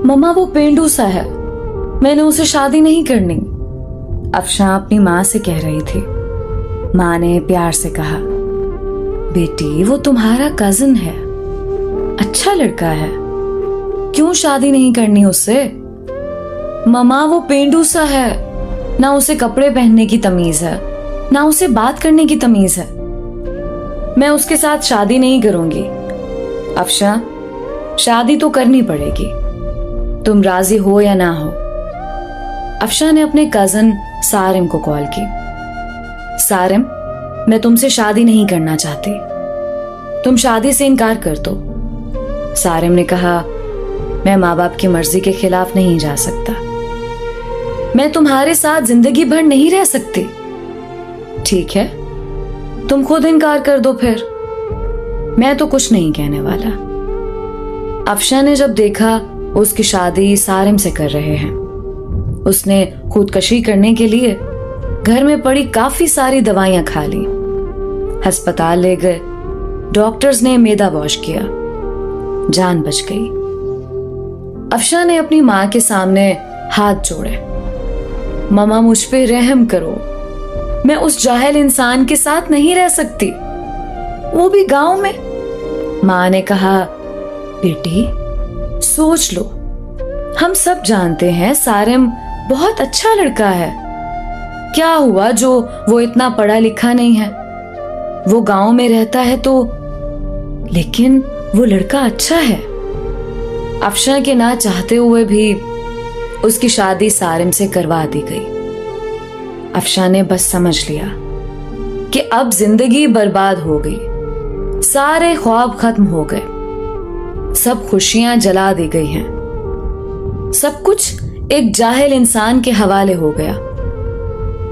मम्मा वो पेंडू सा है, मैंने उसे शादी नहीं करनी। अफशां अपनी माँ से कह रही थी। माँ ने प्यार से कहा, बेटी वो तुम्हारा कजिन है, अच्छा लड़का है, क्यों शादी नहीं करनी उससे? मम्मा वो पेंडू सा है, ना उसे कपड़े पहनने की तमीज है, ना उसे बात करने की तमीज है। मैं उसके साथ शादी नहीं करूंगी। अफशां, शादी तो करनी पड़ेगी, तुम राजी हो या ना हो। अफशां ने अपने कजन सारिम को कॉल की। सारिम, मैं तुमसे शादी नहीं करना चाहती, तुम शादी से इनकार कर दो। सारिम ने कहा, मैं माँ बाप की मर्जी के खिलाफ नहीं जा सकता, मैं तुम्हारे साथ जिंदगी भर नहीं रह सकती। ठीक है, तुम खुद इनकार कर दो फिर, मैं तो कुछ नहीं कहने वाला। अफशां ने जब देखा उसकी शादी सारिम से कर रहे हैं, उसने खुदकशी करने के लिए घर में पड़ी काफी सारी दवाइयां खा ली, अस्पताल ले गए, डॉक्टर्स ने मैदा वॉश किया, जान बच गई। अफशां ने अपनी मां के सामने हाथ जोड़े। मम्मा मुझ पे रहम करो, मैं उस जाहिल इंसान के साथ नहीं रह सकती, वो भी गांव में। मां ने कहा, बेटी सोच लो, हम सब जानते हैं सारिम बहुत अच्छा लड़का है, क्या हुआ जो वो इतना पढ़ा लिखा नहीं है, वो गांव में रहता है तो, लेकिन वो लड़का अच्छा है। अफशां के ना चाहते हुए भी उसकी शादी सारिम से करवा दी गई। अफशां ने बस समझ लिया कि अब जिंदगी बर्बाद हो गई, सारे ख्वाब खत्म हो गए, सब खुशियां जला दी गई हैं, सब कुछ एक जाहिल इंसान के हवाले हो गया।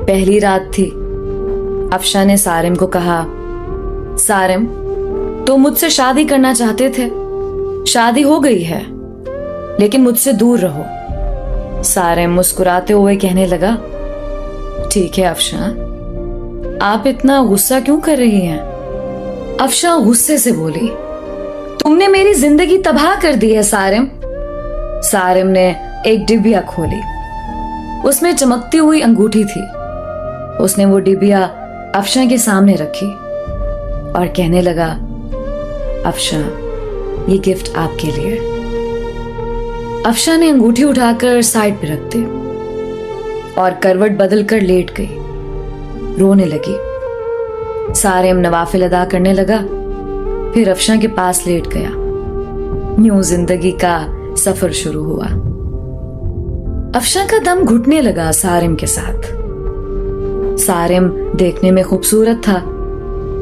पहली रात थी। अफशां ने सारिम को कहा, सारिम तुम मुझसे शादी करना चाहते थे, शादी हो गई है, लेकिन मुझसे दूर रहो। सारिम मुस्कुराते हुए कहने लगा, ठीक है अफशां, आप इतना गुस्सा क्यों कर रही हैं? अफशां गुस्से से बोली, तुमने मेरी जिंदगी तबाह कर दी है सारिम। सारिम ने एक डिबिया खोली, उसमें चमकती हुई अंगूठी थी। उसने वो डिबिया अफशां के सामने रखी और कहने लगा, अफशां ये गिफ्ट आपके लिए। अफशां ने अंगूठी उठाकर साइड पे रख दी और करवट बदलकर लेट गई, रोने लगी। सारिम नवाफिल अदा करने लगा, फिर अफशां के पास लेट गया। यूं जिंदगी का सफर शुरू हुआ। अफशां का दम घुटने लगा सारिम के साथ। सारिम देखने में खूबसूरत था,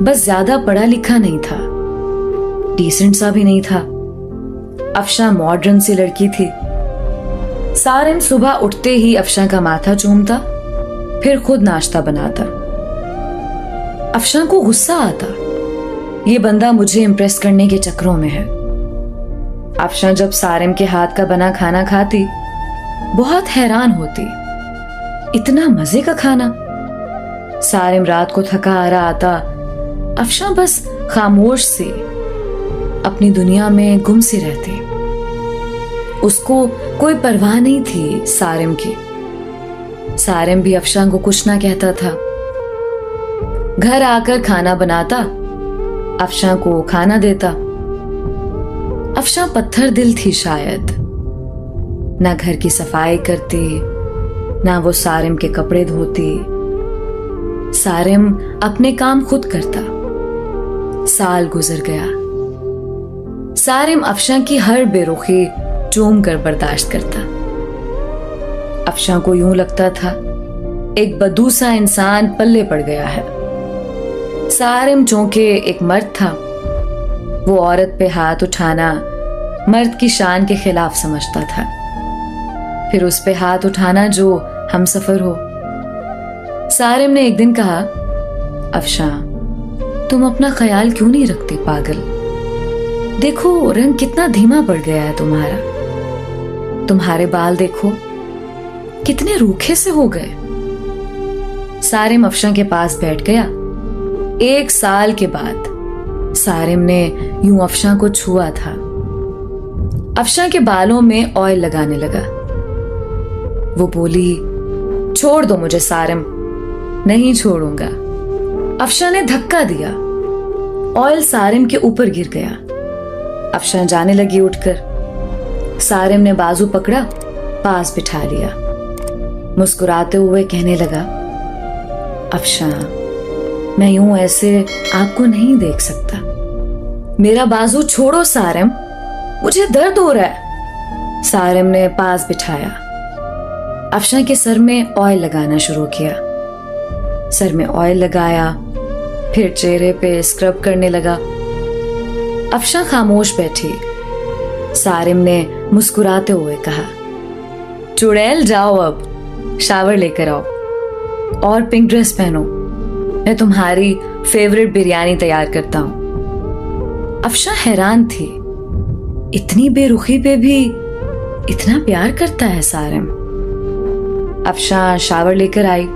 बस ज्यादा पढ़ा लिखा नहीं था, डिसेंट सा भी नहीं था। अफशां मॉडर्न सी लड़की थी। सारिम सुबह उठते ही अफशां का माथा चूमता, फिर खुद नाश्ता बनाता। अफशां को गुस्सा आता, ये बंदा मुझे इंप्रेस करने के चक्करों में है। अफशां जब सारिम के हाथ का बना खाना खाती, बहुत हैरान होती, इतना मजे का खाना। सारिम रात को थका हारा आता, अफशां बस खामोश सी अपनी दुनिया में गुम सी रहती। उसको कोई परवाह नहीं थी सारिम की। सारिम भी अफशां को कुछ ना कहता था। घर आकर खाना बनाता, अफशां को खाना देता। अफशां पत्थर दिल थी शायद, ना घर की सफाई करती, ना वो सारिम के कपड़े धोती। सारिम अपने काम खुद करता। साल गुजर गया। सारिम अफशां की हर बेरुखी चूम कर बर्दाश्त करता। अफशां को यूं लगता था एक बदूसा इंसान पल्ले पड़ गया है। सारिम चूंकि एक मर्द था, वो औरत पे हाथ उठाना मर्द की शान के खिलाफ समझता था, फिर उस पे हाथ उठाना जो हमसफर हो। सारिम ने एक दिन कहा, अफशां तुम अपना ख्याल क्यों नहीं रखती पागल? देखो रंग कितना धीमा पड़ गया है तुम्हारा, तुम्हारे बाल देखो कितने रूखे से हो गए। सारिम अफशां के पास बैठ गया। 1 साल के बाद सारिम ने यूं अफशां को छुआ था। अफशा के बालों में ऑयल लगाने लगा। वो बोली, छोड़ दो मुझे सारिम। नहीं छोड़ूंगा। अफशा ने धक्का दिया। ऑयल सारिम के ऊपर गिर गया। अफशा जाने लगी उठकर। सारिम ने बाजू पकड़ा, पास बिठा लिया। मुस्कुराते हुए कहने लगा, अफशा, मैं यूं ऐसे आपको नहीं देख सकता। मेरा बाजू छोड़ो सारिम, मुझे दर्द हो रहा है। सारिम ने पास बिठाया। अफशा के सर में ऑयल लगाना शुरू किया। सर में ऑयल लगाया, फिर चेहरे पे स्क्रब करने लगा। अफशा खामोश बैठी। सारिम ने मुस्कुराते हुए कहा, चुड़ैल जाओ, अब शावर लेकर आओ और पिंक ड्रेस पहनो। मैं तुम्हारी फेवरेट बिरयानी तैयार करता हूं। अफशा हैरान थी, इतनी बेरुखी पे भी इतना प्यार करता है सारिम। अफशा शावर लेकर आई।